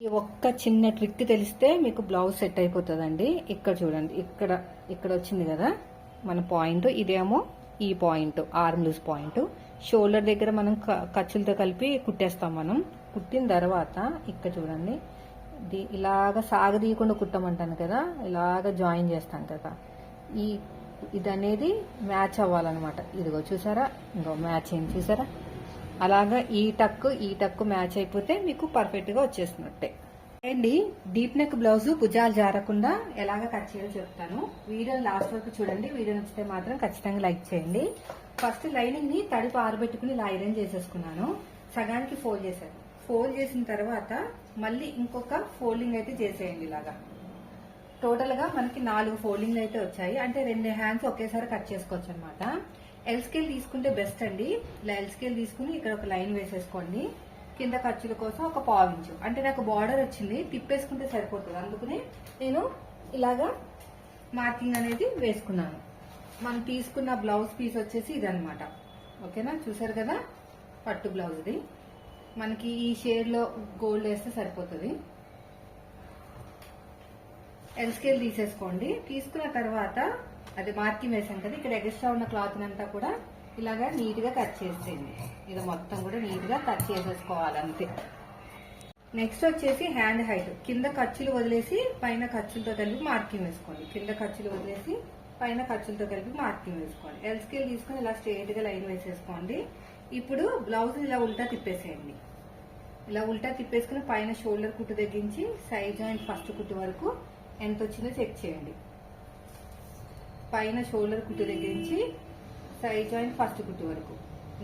ఈ ఒక్క చిన్న ట్రిక్ తెలిస్తే మీకు బ్లౌజ్ సెట్ అయిపోతుందండి. ఇక్కడ చూడండి, ఇక్కడ ఇక్కడ వచ్చింది కదా మన పాయింట్, ఇదేమో ఈ point arm loose point. Shoulder దగ్గర మనం ఖర్చులతో కలిపి కుట్టేస్తాం. మనం కుట్టిన తర్వాత ఇక్కడ చూడండి, ఇలాగ సాగదీయకుండా కుట్టమంటాను కదా, ఇలాగ జాయిన్ చేస్తాం కదా, ఇది అనేది మ్యాచ్ అవ్వాలన్నమాట. ఇదిగో చూసారా, ఇంకో మ్యాచ్ అయింది చూసారా, అలాగా ఈ టక్కు మ్యాచ్ అయిపోతే మీకు పర్ఫెక్ట్ గా వచ్చేసినట్టే అండి. డీప్ నెక్ బ్లౌజ్ భుజాలు జారకుండా ఎలాగ కట్ చేయాలో చెప్తాను. వీడియో లాస్ట్ వరకు చూడండి. వీడియో నచ్చితే మాత్రం ఖచ్చితంగా లైక్ చేయండి. ఫస్ట్ లైనింగ్ ని తడిపి ఆరబెట్టుకుని ఇలా ఐరన్ చేసేసుకున్నాను. సగానికి ఫోల్డ్ చేశాను. ఫోల్డ్ చేసిన తర్వాత మళ్ళీ ఇంకొక ఫోల్డింగ్ అయితే చేసేయండి. ఇలాగా టోటల్ గా మనకి 4 ఫోల్డింగ్లు అయితే వచ్చాయి. అంటే 2 హ్యాండ్స్ ఒకేసారి కట్ చేసుకోవచ్చు అనమాట. ఎల్ స్కేల్ తీసుకుంటే బెస్ట్ అండి. ఇలా ఎల్ స్కేల్ తీసుకుని ఇక్కడ ఒక లైన్ వేసేసుకోండి. కింద ఖర్చుల కోసం ఒక 1/4 ఇంచు, అంటే నాకు బార్డర్ వచ్చింది, తిప్పేసుకుంటే సరిపోతుంది. అందుకని నేను ఇలాగా మార్కింగ్ అనేది వేసుకున్నాను. మనం తీసుకున్న బ్లౌజ్ పీస్ వచ్చేసి ఇదనమాట. ఓకేనా, చూసారు కదా, పట్టు బ్లౌజ్ది. మనకి ఈ షేడ్ లో గోల్డ్ వేస్తే సరిపోతుంది. ఎల్ స్కేల్ తీసేసుకోండి. తీసుకున్న తర్వాత అది మార్కింగ్ వేసాం కదా, ఇక్కడ ఎక్స్ట్రా ఉన్న క్లాత్ అంతా కూడా ఇలాగా నీట్ గా కట్ చేసేయండి. ఇది మొత్తం కూడా నీట్ గా కట్ చేసేసుకోవాలి అంతే. నెక్స్ట్ వచ్చేసి హ్యాండ్ హైట్. కింద ఖర్చులు వదిలేసి పైన ఖర్చులతో కలిపి మార్కింగ్ వేసుకోండి. కింద ఖర్చులు వదిలేసి పైన ఖర్చులతో కలిపి మార్కింగ్ వేసుకోండి. ఎల్ స్కేల్ తీసుకుని ఇలా స్ట్రైట్ గా లైన్ వేసేసుకోండి. ఇప్పుడు బ్లౌజ్ ఇలా ఉల్టా తిప్పేసేయండి. ఇలా ఉల్టా తిప్పేసుకుని పైన షోల్డర్ కుట్టు తగ్గించి సైడ్ జాయింట్ ఫస్ట్ కుట్టు వరకు ఎంత వచ్చిందో చెక్ చేయండి. పైన షోల్డర్ కుట్టు తగ్గించి సైడ్ జాయింట్ ఫస్ట్ కుట్టు వరకు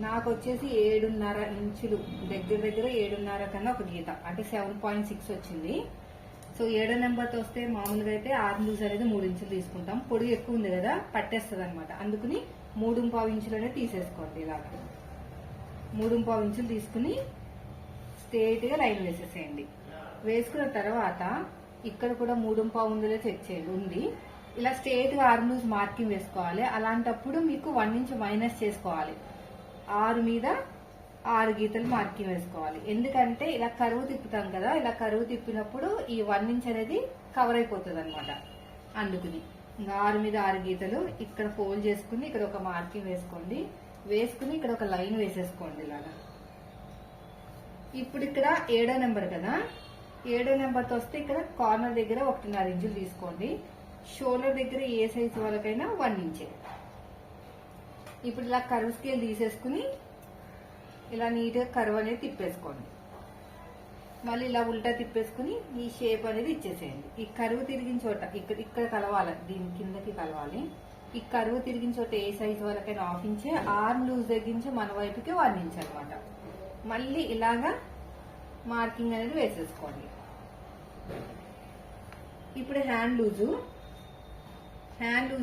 నాకు వచ్చేసి 7.5 ఇంచులు, దగ్గర 7.5 కన్నా ఒక గీత, అంటే 7.6 వచ్చింది. సో 7వ నెంబర్తో వస్తే మామూలుగా అయితే ఆర్మ్ లూజ్ అనేది 3 ఇంచులు తీసుకుంటాం. పొడుగు ఎక్కువ ఉంది కదా, పట్టేస్తుంది అనమాట. అందుకని 3.25 ఇంచులు అనేది తీసేసుకోండి. ఇలాగా 3.25 ఇంచులు తీసుకుని స్ట్రేట్ గా లైన్ వేసేసేయండి. వేసుకున్న తర్వాత ఇక్కడ కూడా 3.25 ఉందో చెక్ చేయండి. ఉంది. ఇలా స్ట్రేట్ గా ఆర్మ్ లూజ్ మార్కింగ్ వేసుకోవాలి. అలాంటప్పుడు మీకు 1 ఇంచ్ మైనస్ చేసుకోవాలి. 6 మీద 6 గీతలు మార్కింగ్ వేసుకోవాలి. ఎందుకంటే ఇలా కరువు తిప్పుతాం కదా, ఇలా కరువు తిప్పినప్పుడు ఈ 1 ఇంచ్ అనేది కవర్ అయిపోతుంది అనమాట. అందుకుని ఇంకా 6 మీద 6 గీతలు ఇక్కడ ఫోల్డ్ చేసుకుని ఇక్కడ ఒక మార్కింగ్ వేసుకోండి. వేసుకుని ఇక్కడ ఒక లైన్ వేసేసుకోండి ఇలాగా. ఇప్పుడు ఇక్కడ 7వ నెంబర్ కదా, 7వ నెంబర్తో వస్తే ఇక్కడ కార్నర్ దగ్గర 1.5 ఇంచులు తీసుకోండి. షోల్డర్ దగ్గర ఏ సైజు వరకైనా 1 ఇంచే. ఇప్పుడు ఇలా కర్వ్ స్కేల్ తీసేసుకుని ఇలా నీట్ గా కర్వ్ అనేది తిప్పేసుకోండి. మళ్ళీ ఇలా ఉల్టా తిప్పేసుకుని ఈ షేప్ అనేది ఇచ్చేసేయండి. ఈ కర్వ్ తిరిగిన చోట ఇక్కడ కలవాలి, దీని కిందకి కలవాలి. ఈ కర్వ్ తిరిగిన చోట ఏ సైజు వరకైనా 1/2 ఇంచే. ఆర్మ్ లూజ్ తగ్గించి మన వైపుకి 1 ఇంచ్ అనమాట. మళ్ళీ ఇలాగా మార్కింగ్ అనేది వేసేసుకోండి. ఇప్పుడు హ్యాండ్ లూజ్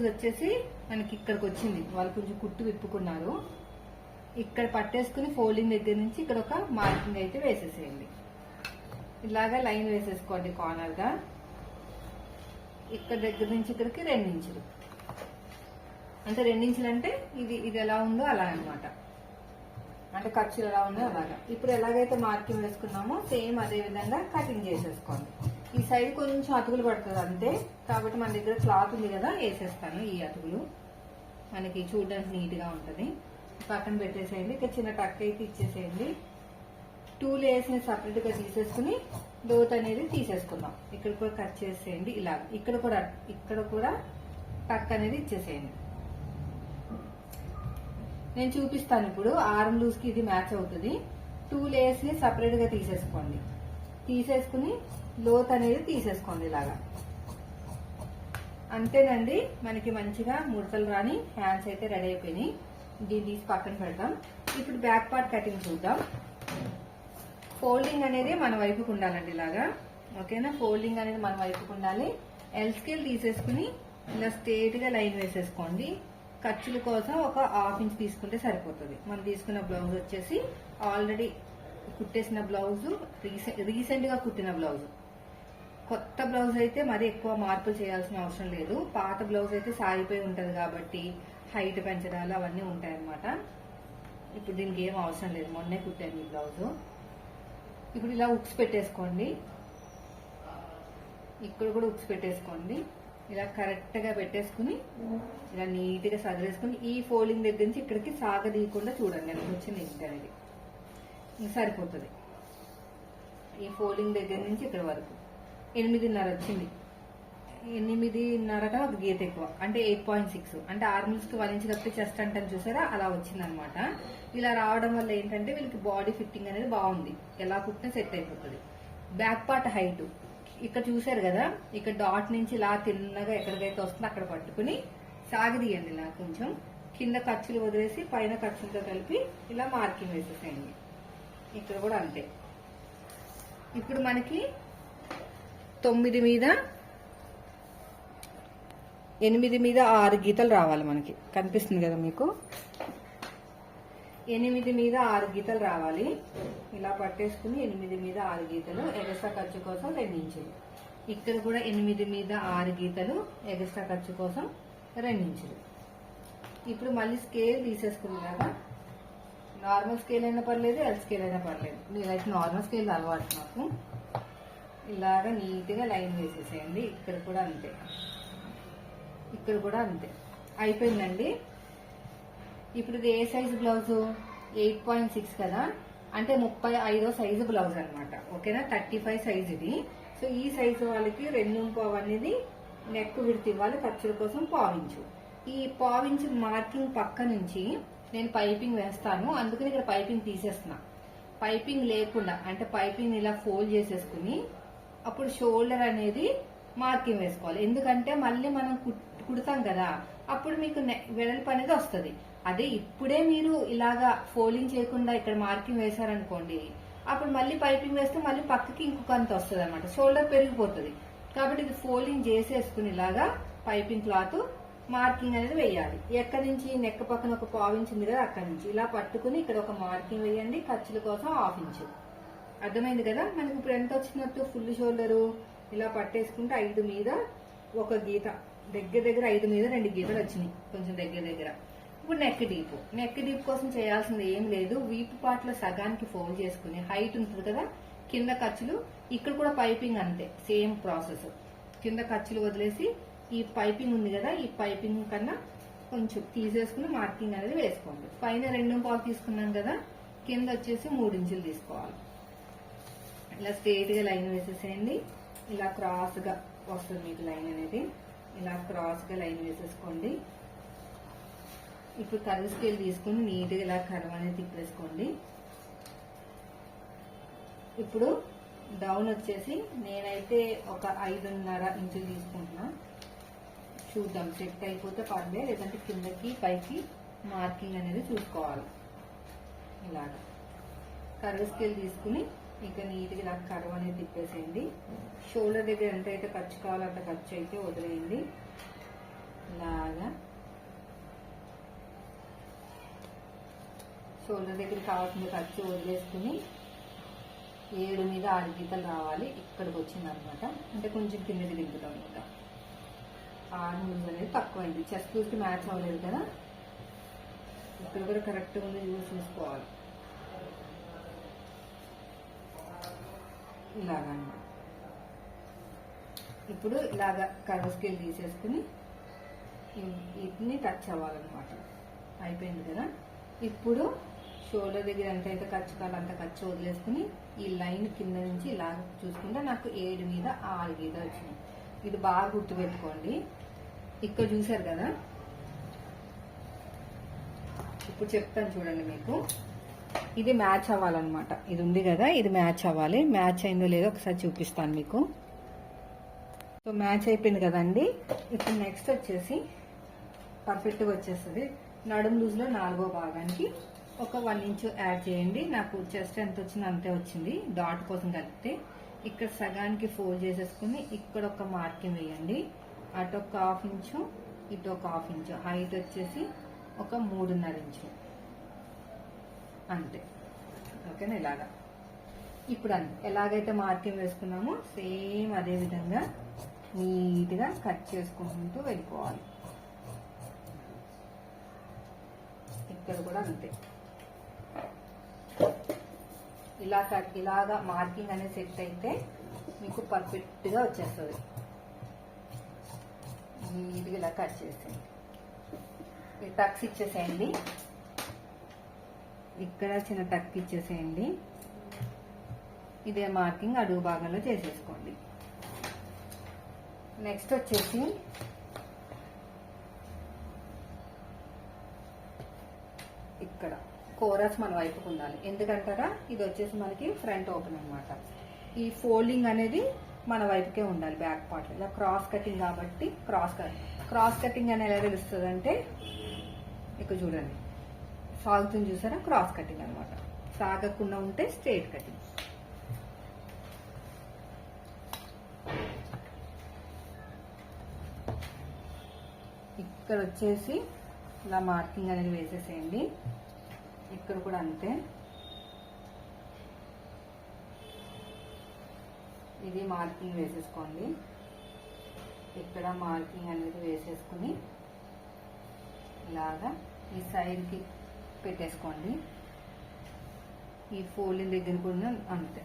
వచ్చేసి మనకి ఇక్కడికి వచ్చింది. వాళ్ళు కొంచెం కుట్టు విప్పుకున్నారు. ఇక్కడ పట్టేసుకుని ఫోల్డింగ్ దగ్గర నుంచి ఇక్కడ ఒక మార్కింగ్ అయితే వేసేసేయండి. ఇలాగా లైన్ వేసేసుకోండి కార్నర్ గా. ఇక్కడ దగ్గర నుంచి ఇక్కడికి 2 ఇంచులు, అంటే 2 ఇంచులు అంటే ఇది ఎలా ఉందో అలా అనమాట. అంటే ఖర్చులు ఎలా ఉందో అలాగా. ఇప్పుడు ఎలాగైతే మార్కింగ్ వేసుకున్నామో సేమ్ అదే విధంగా కటింగ్ చేసేసుకోండి. ఈ సైడ్ కొంచెం అతుకులు పడుతుంది అంతే. కాబట్టి మన దగ్గర క్లాత్ ఉంది కదా, వేసేస్తాను. ఈ అతుకులు మనకి చూడడానికి నీట్ గా ఉంటది. పక్కన పెట్టేసేయండి. ఇక్కడ చిన్న టక్ అయితే ఇచ్చేసేయండి. 2 లేయర్స్ ని సపరేట్ గా తీసేసుకుని లోత్ అనేది తీసేసుకుందాం. ఇక్కడ కూడా కట్ చేసేయండి. ఇలా ఇక్కడ కూడా టక్ అనేది ఇచ్చేసేయండి. నేను చూపిస్తాను ఇప్పుడు. ఆర్మ్ లూజ్ కి ఇది మ్యాచ్ అవుతుంది. 2 లేయర్స్ ని సపరేట్ గా తీసేసుకోండి. తీసేసుకుని లోత్ అనేది తీసేసుకోండి ఇలాగా. అంతేనండి, మనకి మంచిగా ముడతలు రాని హ్యాండ్స్ అయితే రెడీ అయిపోయినాయి. దీన్ని తీసి పక్కన పెడతాం. ఇప్పుడు బ్యాక్ పార్ట్ కటింగ్ చూద్దాం. ఫోల్డింగ్ అనేది మన వైపుకు ఉండాలండి ఇలాగా. ఓకేనా, ఫోల్డింగ్ అనేది మన వైపుకు ఉండాలి. ఎల్ స్కేల్ తీసేసుకుని ఇలా స్ట్రేట్ గా లైన్ వేసేసుకోండి. ఖర్చుల కోసం ఒక 1/2 ఇంచ్ తీసుకుంటే సరిపోతుంది. మనం తీసుకున్న బ్లౌజ్ వచ్చేసి ఆల్రెడీ కుట్టేసిన బ్లౌజ్, రీసెంట్ గా కుట్టిన బ్లౌజ్. కొత్త బ్లౌజ్ అయితే మరి ఎక్కువ మార్పులు చేయాల్సిన అవసరం లేదు. పాత బ్లౌజ్ అయితే సాగిపోయి ఉంటది కాబట్టి హైట్ పెంచడాలు అవన్నీ ఉంటాయన్నమాట. ఇప్పుడు దీనికి ఏం అవసరం లేదు, మొన్నే కుట్టాను ఈ బ్లౌజ్. ఇప్పుడు ఇలా హుక్స్ పెట్టేసుకోండి. ఇక్కడ కూడా ఉక్స్ పెట్టేసుకోండి. ఇలా కరెక్ట్ గా పెట్టేసుకుని ఇలా నీట్ గా సదిరేసుకుని ఈ ఫోల్డింగ్ దగ్గర నుంచి ఇక్కడికి సాగదీయకుండా చూడండి ఎంత వచ్చింది ఇంటి అనేది. ఇంకా సరిపోతుంది. ఈ ఫోల్డింగ్ దగ్గర నుంచి ఇక్కడ వరకు 8.5 వచ్చింది. 8.5 కన్నా ఒక గీత ఎక్కువ అంటే 8.6 అంటే ఆర్మల్స్ కి 1 ఇంచ్ తప్పితే చెస్ట్ అంటాను చూసారా, అలా వచ్చింది అనమాట. ఇలా రావడం వల్ల ఏంటంటే వీళ్ళకి బాడీ ఫిట్టింగ్ అనేది బాగుంది, ఎలా కుట్టినా సెట్ అయిపోతుంది. బ్యాక్ పార్ట్ హైట్ ఇక్కడ చూసారు కదా, ఇక్కడ డాట్ నుంచి ఇలా తిన్నగా ఎక్కడికైతే వస్తుందో అక్కడ పట్టుకుని సాగదీయండి. ఇలా కొంచెం కింద ఖర్చులు వదిలేసి పైన ఖర్చులతో కలిపి ఇలా మార్కింగ్ వేసేసేయండి. ఇక్కడ కూడా అంతే. ఇప్పుడు మనకి 9 మీద 8 మీద 6 గీతలు రావాలి. మనకి కనిపిస్తుంది కదా మీకు, 8 మీద 6 గీతలు రావాలి. ఇలా పట్టేసుకుని 8 మీద 6 గీతలు ఎగస్ట్రా ఖర్చు కోసం 2 ఇంచులు. ఇక్కడ కూడా 8 మీద 6 గీతలు ఎగస్ట్రా ఖర్చు కోసం 2 ఇంచులు. ఇప్పుడు మళ్ళీ స్కేల్ తీసేసుకున్నాం కదా, నార్మల్ స్కేల్ అయినా పర్లేదు, ఎల్ స్కేల్ అయినా పర్లేదు. మీరైతే నార్మల్ స్కేల్ అలవాటు నాకు. ఇలాగా నీట్ గా లైన్ వేసేసేయండి. ఇక్కడ కూడా అంతే, ఇక్కడ కూడా అంతే. అయిపోయిందండి. ఇప్పుడు ఇది ఏ సైజు బ్లౌజు? 8.6 కదా, అంటే 35వ సైజు బ్లౌజ్ అనమాట. ఓకేనా, 35 సైజ్ ఇది. సో ఈ సైజు వాళ్ళకి 2.25 అనేది నెక్ విడత్ ఇవ్వాలి, ఖర్చుల కోసం పావించు. ఈ పావించు మార్కింగ్ పక్క నుంచి నేను పైపింగ్ వేస్తాను, అందుకని ఇక్కడ పైపింగ్ తీసేస్తున్నా. పైపింగ్ లేకుండా అంటే పైపింగ్ ఇలా ఫోల్డ్ చేసేసుకుని అప్పుడు షోల్డర్ అనేది మార్కింగ్ వేసుకోవాలి. ఎందుకంటే మళ్ళీ మనం కుడతాం కదా, అప్పుడు మీకు వెడల్పు అనేది వస్తుంది. అదే ఇప్పుడే మీరు ఇలాగా ఫోల్డింగ్ చేయకుండా ఇక్కడ మార్కింగ్ వేశారనుకోండి, అప్పుడు మళ్ళీ పైపింగ్ వేస్తే మళ్ళీ పక్కకి ఇంకొక అంత వస్తుంది అనమాట, షోల్డర్ పెరిగిపోతుంది. కాబట్టి ఇది ఫోల్డింగ్ చేసేసుకుని ఇలాగా పైపింగ్ క్లాత్ మార్కింగ్ అనేది వేయాలి. ఎక్కడి నుంచి నెక్ పక్కన ఒక పావించ్ ఉంది కదా, అక్కడి నుంచి ఇలా పట్టుకుని ఇక్కడ ఒక మార్కింగ్ వేయండి, ఖర్చుల కోసం 1/2 ఇంచు. అర్థమైంది కదా. మనకి ఇప్పుడు ఎంత వచ్చినట్టు ఫుల్ షోల్డరు ఇలా పట్టేసుకుంటే 5 మీద ఒక గీత, దగ్గర దగ్గర 5 మీద 2 గీతలు వచ్చినాయి, కొంచెం దగ్గర దగ్గర. ఇప్పుడు నెక్ డీప్, నెక్ డీప్ కోసం చేయాల్సింది ఏం లేదు. వీపు పార్ట్ లో సగానికి ఫోల్డ్ చేసుకుని హైట్ ఉంటుంది కదా, కింద ఖర్చులు ఇక్కడ కూడా పైపింగ్ అంతే, సేమ్ ప్రాసెస్. కింద ఖర్చులు వదిలేసి ఈ పైపింగ్ ఉంది కదా, ఈ పైపింగ్ కన్నా కొంచెం తీసేసుకుని మార్కింగ్ అనేది వేసుకోండి. పైన 2.25 తీసుకున్నాం కదా, కింద వచ్చేసి 3 ఇంచులు తీసుకోవాలి. ఇలా స్ట్రైట్ గా లైన్ వేసేసేయండి. ఇలా క్రాస్ గా వస్తుంది మీకు లైన్ అనేది, ఇలా క్రాస్ గా లైన్ వేసేసుకోండి. ఇప్పుడు కర్వ్ స్కేల్ తీసుకుని నీట్ గా ఇలా కర్వ్ అనేది తిప్పేసుకోండి. ఇప్పుడు డౌన్ వచ్చేసి నేనైతే ఒక 5.5 ఇంచులు తీసుకుంటున్నా. చూద్దాం, సెట్ అయిపోతే పర్లేదు, లేదంటే కిందకి పైకి మార్కింగ్ అనేది చూసుకోవాలి. ఇలాగా కర్వ్ స్కేల్ తీసుకుని ఇక నీట్ గా ఇలా కర్వ్ అనేది తిప్పేసేయండి. షోల్డర్ దగ్గర ఎంతైతే ఖర్చు కావాలో అంత ఖర్చు అయితే వదిలేయండి. ఇలాగా షోల్డర్ దగ్గర కావాల్సిన ఖర్చు వదిలేసుకుని 7 మీద 6 గీతలు రావాలి. ఇక్కడికి వచ్చింది అనమాట, అంటే కొంచెం కిందకి దింపుతాం. ఇంకా 6 ముందు అనేది తక్కువైంది, చెస్ట్ లూజ్కి మ్యాచ్ అవ్వలేదు కదా. ఇక్కడ కూడా కరెక్ట్ ఉంది చూసుకోవాలి. ఇలాగా అన్నమాట. ఇప్పుడు ఇలాగా కర్వ్ స్కేల్ తీసేసుకుని వీటిని టచ్ అవ్వాలన్నమాట. అయిపోయింది కదా. ఇప్పుడు షోల్డర్ దగ్గర ఎంతైతే ఖర్చు కావాలో అంత ఖర్చు వదిలేసుకుని ఈ లైన్ కింద నుంచి ఇలా చూసుకుంటే నాకు 7 మీద 6 గీతలు వచ్చినాయి. ఇది బాగా గుర్తుపెట్టుకోండి. ఇక్కడ చూసారు కదా, ఇప్పుడు చెప్తాను చూడండి మీకు. ఇది మ్యాచ్ అవ్వాలన్నమాట. ఇది ఉంది కదా, ఇది మ్యాచ్ అవ్వాలి. మ్యాచ్ అయిందో లేదో ఒకసారి చూపిస్తాను మీకు. సో మ్యాచ్ అయిపోయింది కదండి. ఇప్పుడు నెక్స్ట్ వచ్చేసి పర్ఫెక్ట్గా వచ్చేస్తుంది. నడుము లూజ్లో 4వ భాగానికి ఒక 1 ఇంచు యాడ్ చేయండి. నాకు చెస్ట్ ఎంత వచ్చిందో అంతే వచ్చింది. డాట్ కోసం కలిపితే ఇక్కడ సగానికి ఫోల్డ్ చేసేసుకుని ఇక్కడ ఒక మార్కింగ్ వేయండి. అటు ఒక 1/2 ఇంచు, ఇటు ఒక 1/2 ఇంచు. హైట్ వచ్చేసి ఒక 3.5 ఇంచు అంతే. ఓకేనా. ఇలాగా ఇప్పుడు ఎలాగైతే మార్కింగ్ వేసుకున్నామో సేమ్ అదే విధంగా నీట్గా కట్ చేసుకుంటూ వెళ్ళిపోవాలి. ఇక్కడ కూడా అంతే. ఇలాగా మార్కింగ్ అనేది సెట్ అయితే మీకు పర్ఫెక్ట్గా వచ్చేస్తుంది. నీట్గా ఇలా కట్ చేసేయండి. ఈ టక్స్ ఇచ్చేసేయండి, ఇక్కడ చిన్న టక్ ఇచ్చేసేయండి. ఇదే మార్కింగ్ అడుగు భాగంలో చేసేసుకోండి. నెక్స్ట్ వచ్చేసి ఇక్కడ కోరస్ మన వైపుకు ఉండాలి. ఎందుకంటారా, ఇది వచ్చేసి మనకి ఫ్రంట్ ఓపెన్ అనమాట. ఈ ఫోల్డింగ్ అనేది మన వైపుకే ఉండాలి బ్యాక్ పార్ట్. ఇలా క్రాస్ కటింగ్ కాబట్టి క్రాస్ కటింగ్ అని ఎలా తెలుస్తుంది అంటే, ఇక్కడ చూడండి సాగుతుంది చూసారా, క్రాస్ కటింగ్ అనమాట. సాగకుండా ఉంటే స్ట్రైట్ కటింగ్. ఇక్కడ వచ్చేసి ఇలా మార్కింగ్ అనేది వేసేసేయండి. ఇక్కడ కూడా అంతే. ఇది మార్కింగ్ వేసేసుకోండి. ఇక్కడ మార్కింగ్ అనేది వేసేసుకుని ఇలాగా ఈ సైడ్కి పెట్టేసుకోండి. ఈ ఫోల్డింగ్ దగ్గర కూడా అంతే.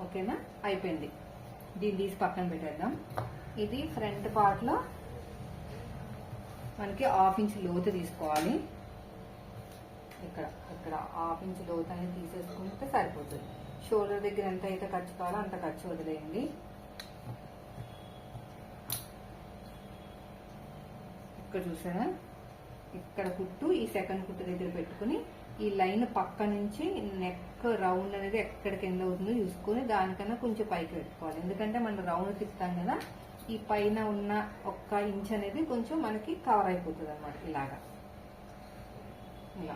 ఓకేనా, అయిపోయింది. దీన్ని తీసి పక్కన పెట్టేద్దాం. ఇది ఫ్రంట్ పార్ట్లో మనకి 1/2 ఇంచ్ లోతు తీసుకోవాలి. ఇక్కడ ఇక్కడ 1/2 ఇంచ్ లోతు అనేది తీసేసుకుంటే సరిపోతుంది. షోల్డర్ దగ్గర ఎంత అయితే ఖర్చు కావాలో అంత ఖర్చు వదిలేయండి. ఇక్కడ చూసారా, ఇక్కడ కుట్టు ఈ సెకండ్ కుట్టు దగ్గర పెట్టుకుని ఈ లైన్ పక్క నుంచి నెక్ రౌండ్ అనేది ఎక్కడికి ఎంత అవుతుందో చూసుకొని దానికన్నా కొంచెం పైకి పెట్టుకోవాలి. ఎందుకంటే మనం రౌండ్ తిప్పుతాం కదా, ఈ పైన ఉన్న 1 ఇంచ్ అనేది కొంచెం మనకి కవర్ అయిపోతుంది అనమాట. ఇలాగా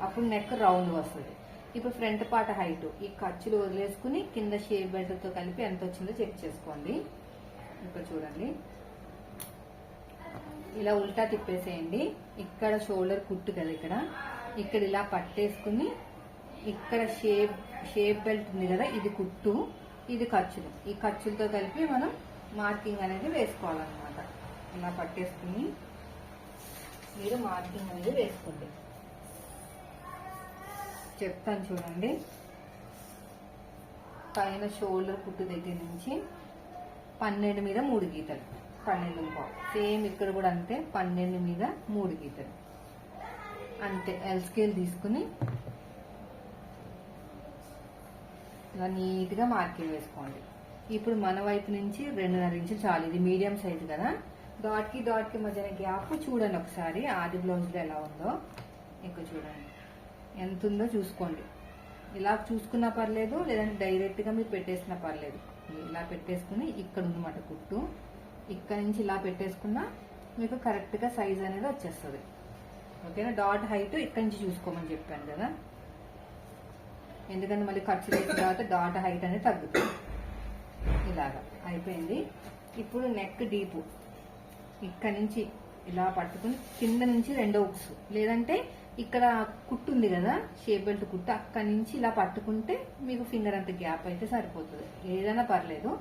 అప్పుడు నెక్ రౌండ్ వస్తుంది. ఇప్పుడు ఫ్రంట్ పార్ట్ హైట్ ఈ ఖర్చులు వదిలేసుకుని కింద షేప్ బెల్ట్తో కలిపి ఎంత వచ్చిందో చెక్ చేసుకోండి. ఇప్పుడు చూడండి, ఇలా ఉల్టా తిప్పేసేయండి. ఇక్కడ షోల్డర్ కుట్టు కదా, ఇక్కడ ఇలా పట్టేసుకుని ఇక్కడ షేప్ బెల్ట్ ఉంది కదా, ఇది కుట్టు, ఇది ఖర్చులు. ఈ ఖర్చులతో కలిపి మనం మార్కింగ్ అనేది వేసుకోవాలన్నమాట. ఇలా పట్టేసుకుని మీరు మార్కింగ్ అనేది వేసుకోండి. చెప్తాను చూడండి. పైన షోల్డర్ కుట్టు దగ్గర నుంచి 12 మీద 3 గీతలు, 12.5. సేమ్ ఇక్కడ కూడా అంతే, 12 మీద 3 గీతలు అంతే. ఎల్ స్కేల్ తీసుకుని ఇలా నీట్గా మార్కింగ్ వేసుకోండి. ఇప్పుడు మన వైపు నుంచి 2.5 ఇంచులు చాలు. ఇది మీడియం సైజు కదా. డాట్కి మధ్యన గ్యాప్ చూడండి ఒకసారి, ఆది బ్లౌజ్లో ఎలా ఉందో. ఇక్కడ చూడండి ఎంత ఉందో చూసుకోండి. ఇలా చూసుకున్నా పర్లేదు, లేదంటే డైరెక్ట్గా మీరు పెట్టేసినా పర్లేదు. ఇలా పెట్టేసుకుని ఇక్కడ ఉందన్నమాట కుట్టు, ఇక్కడ నుంచి ఇలా పెట్టేసుకున్నా మీకు కరెక్ట్గా సైజ్ అనేది వచ్చేస్తుంది. ఓకేనా. డాట్ హైట్ ఇక్కడ నుంచి చూసుకోమని చెప్పాను కదా, ఎందుకంటే మళ్ళీ ఖర్చు వేసిన తర్వాత డాట్ హైట్ అనేది తగ్గుతుంది. ఇలాగా అయిపోయింది. ఇప్పుడు నెక్ డీపు ఇక్కడ నుంచి ఇలా పట్టుకుని కింద నుంచి 2 ఉక్స్, లేదంటే ఇక్కడ కుట్టు ఉంది కదా షేప్ బెల్ట్ కుట్టు, అక్కడి నుంచి ఇలా పట్టుకుంటే మీకు ఫింగర్ అంత గ్యాప్ అయితే సరిపోతుంది. ఏదైనా పర్లేదు.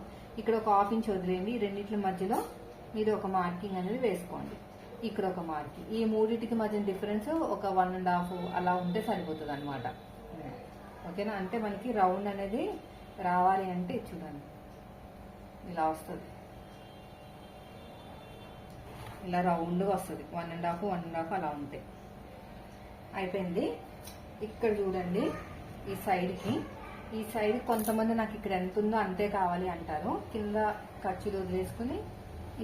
ఇక్కడ ఒక 1/2 ఇంచ్ వదిలేయండి. ఈ రెండింటి మధ్యలో మీరు ఒక మార్కింగ్ అనేది వేసుకోండి. ఇక్కడ ఒక మార్కింగ్, ఈ మూడింటికి మధ్య డిఫరెన్స్ ఒక 1.5 అలా ఉంటే సరిపోతుంది అనమాట. ఓకేనా. అంటే మనకి రౌండ్ అనేది రావాలి అంటే చూడండి ఇలా వస్తుంది, ఇలా రౌండ్గా వస్తుంది. 1.5 అలా ఉంటాయి. అయిపోయింది. ఇక్కడ చూడండి ఈ సైడ్ కొంతమంది నాకు ఇక్కడ ఎంత ఉందో అంతే కావాలి అంటారు. కింద ఖర్చులు వదిలేసుకుని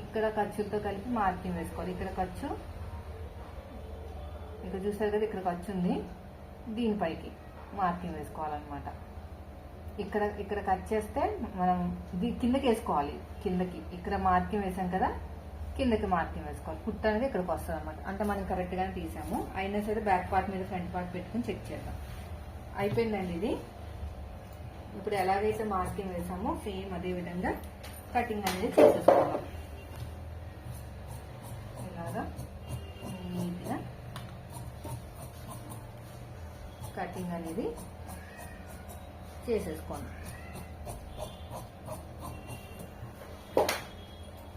ఇక్కడ ఖర్చులతో కలిపి మార్కింగ్ వేసుకోవాలి. ఇక్కడ ఖర్చు ఇక్కడ చూసారు కదా, ఇక్కడ ఖర్చు ఉంది, దీనిపైకి మార్కింగ్ వేసుకోవాలన్నమాట. ఇక్కడ కట్ చేస్తే మనం కిందకి వేసుకోవాలి. కిందకి ఇక్కడ మార్కింగ్ వేసాం కదా, కిందకి మార్కింగ్ వేసుకోవాలి. కుట్ట అనేది ఇక్కడికి వస్తుంది అనమాట. అంటే మనం కరెక్ట్గానే తీసాము. అయినా సరే బ్యాక్ పార్ట్ మీద ఫ్రంట్ పార్ట్ పెట్టుకుని చెక్ చేద్దాం. అయిపోయిందండి ఇది. ఇప్పుడు ఎలాగైతే మార్కింగ్ వేసామో సేమ్ అదే విధంగా కటింగ్ అనేది చేసేసుకోవాలి. ఇలాగా నీట్గా కటింగ్ అనేది చేసేసుకోండి.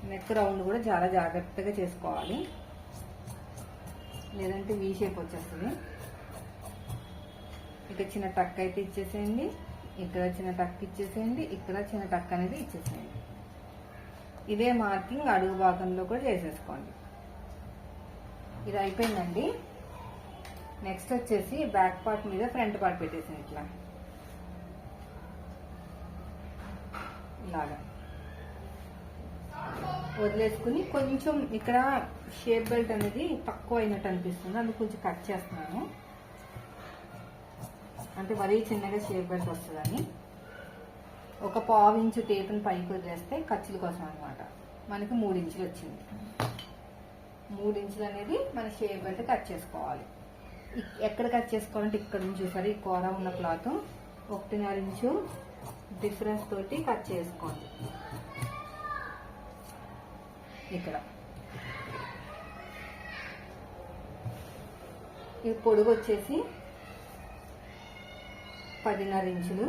నెక్ రౌండ్ కూడా చాలా జాగ్రత్తగా చేసుకోవాలి, లేదంటే వీ షేప్ వచ్చేస్తుంది. ఇక చిన్న టక్ అయితే ఇచ్చేసేయండి. ఇక్కడ చిన్న టక్ ఇచ్చేసేయండి, ఇక్కడ చిన్న టక్ అనేది ఇచ్చేసేయండి. ఇదే మార్కింగ్ అడుగు భాగంలో కూడా చేసేసుకోండి. ఇది అయిపోయిందండి. నెక్స్ట్ వచ్చేసి బ్యాక్ పార్ట్ మీద ఫ్రంట్ పార్ట్ పెట్టేసాను ఇట్లా ఇలాగా వదిలేసుకుని కొంచెం ఇక్కడ షేప్ బెల్ట్ అనేది తక్కువ అయినట్టు అనిపిస్తుంది, అందుకు కొంచెం కట్ చేస్తున్నాను. అంటే మరీ చిన్నగా షేప్ బెల్ట్ వస్తుందని ఒక 1/2 ఇంచు టేపుని పైకి వదిలేస్తే ఖర్చుల కోసం అనమాట. మనకి 3 ఇంచులు వచ్చింది. 3 ఇంచులు అనేది మన షేప్ బెల్ట్ కట్ చేసుకోవాలి. ఎక్కడ కట్ చేసుకోవాలంటే ఇక్కడ నుంచి చూసారు, ఈ కూర ఉన్న క్లాత్ 1.5 ఇంచు డిఫరెన్స్ తోటి కట్ చేసుకోండి. ఇక్కడ ఈ పొడుగు వచ్చేసి 10.5 ఇంచులు,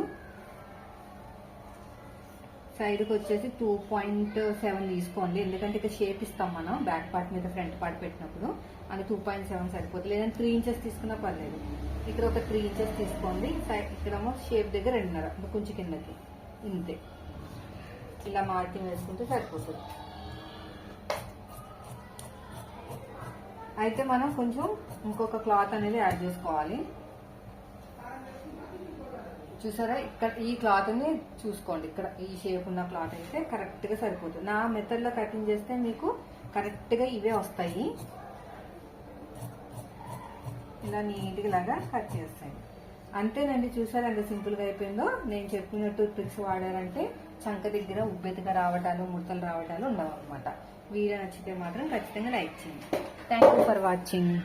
సైడ్కి వచ్చేసి 2.7 తీసుకోండి. ఎందుకంటే ఇక్కడ షేప్ ఇస్తాం మనం బ్యాక్ పార్ట్ మీద ఫ్రంట్ పార్ట్ పెట్టినప్పుడు, అది 2.7 సరిపోతుంది. లేదంటే 3 ఇంచెస్ తీసుకున్నా పర్లేదు. ఇక్కడ ఒక 3 ఇంచెస్ తీసుకోండి. ఇక్కడేమో షేప్ దగ్గర 2.5, కొంచెం కిందకి ఇంతే. ఇలా మార్కింగ్ వేసుకుంటే సరిపోతుంది. అయితే మనం కొంచెం ఇంకొక క్లాత్ అనేది యాడ్ చేసుకోవాలి. చూసారా, ఇక్కడ ఈ క్లాత్ ని చూసుకోండి. ఇక్కడ ఈ షేప్ ఉన్న క్లాత్ అయితే కరెక్ట్ గా సరిపోతుంది. నా మెథడ్ లో కటింగ్ చేస్తే మీకు కరెక్ట్ గా ఇవే వస్తాయి. ఇలా నీట్ గా లాగా కట్ చేస్తాయి. అంతేనండి. చూసారా ఎంత సింపుల్ గా అయిపోయిందో. నేను చెప్పినట్టు ట్రిక్స్ వాడారంటే చంక దగ్గర ఉబ్బెత్తుగా రావటాలు, ముడతలు రావటాలు ఉండవు అనమాట. వీడియో నచ్చితే మాత్రం ఖచ్చితంగా లైక్ చేయండి. Thank you for watching.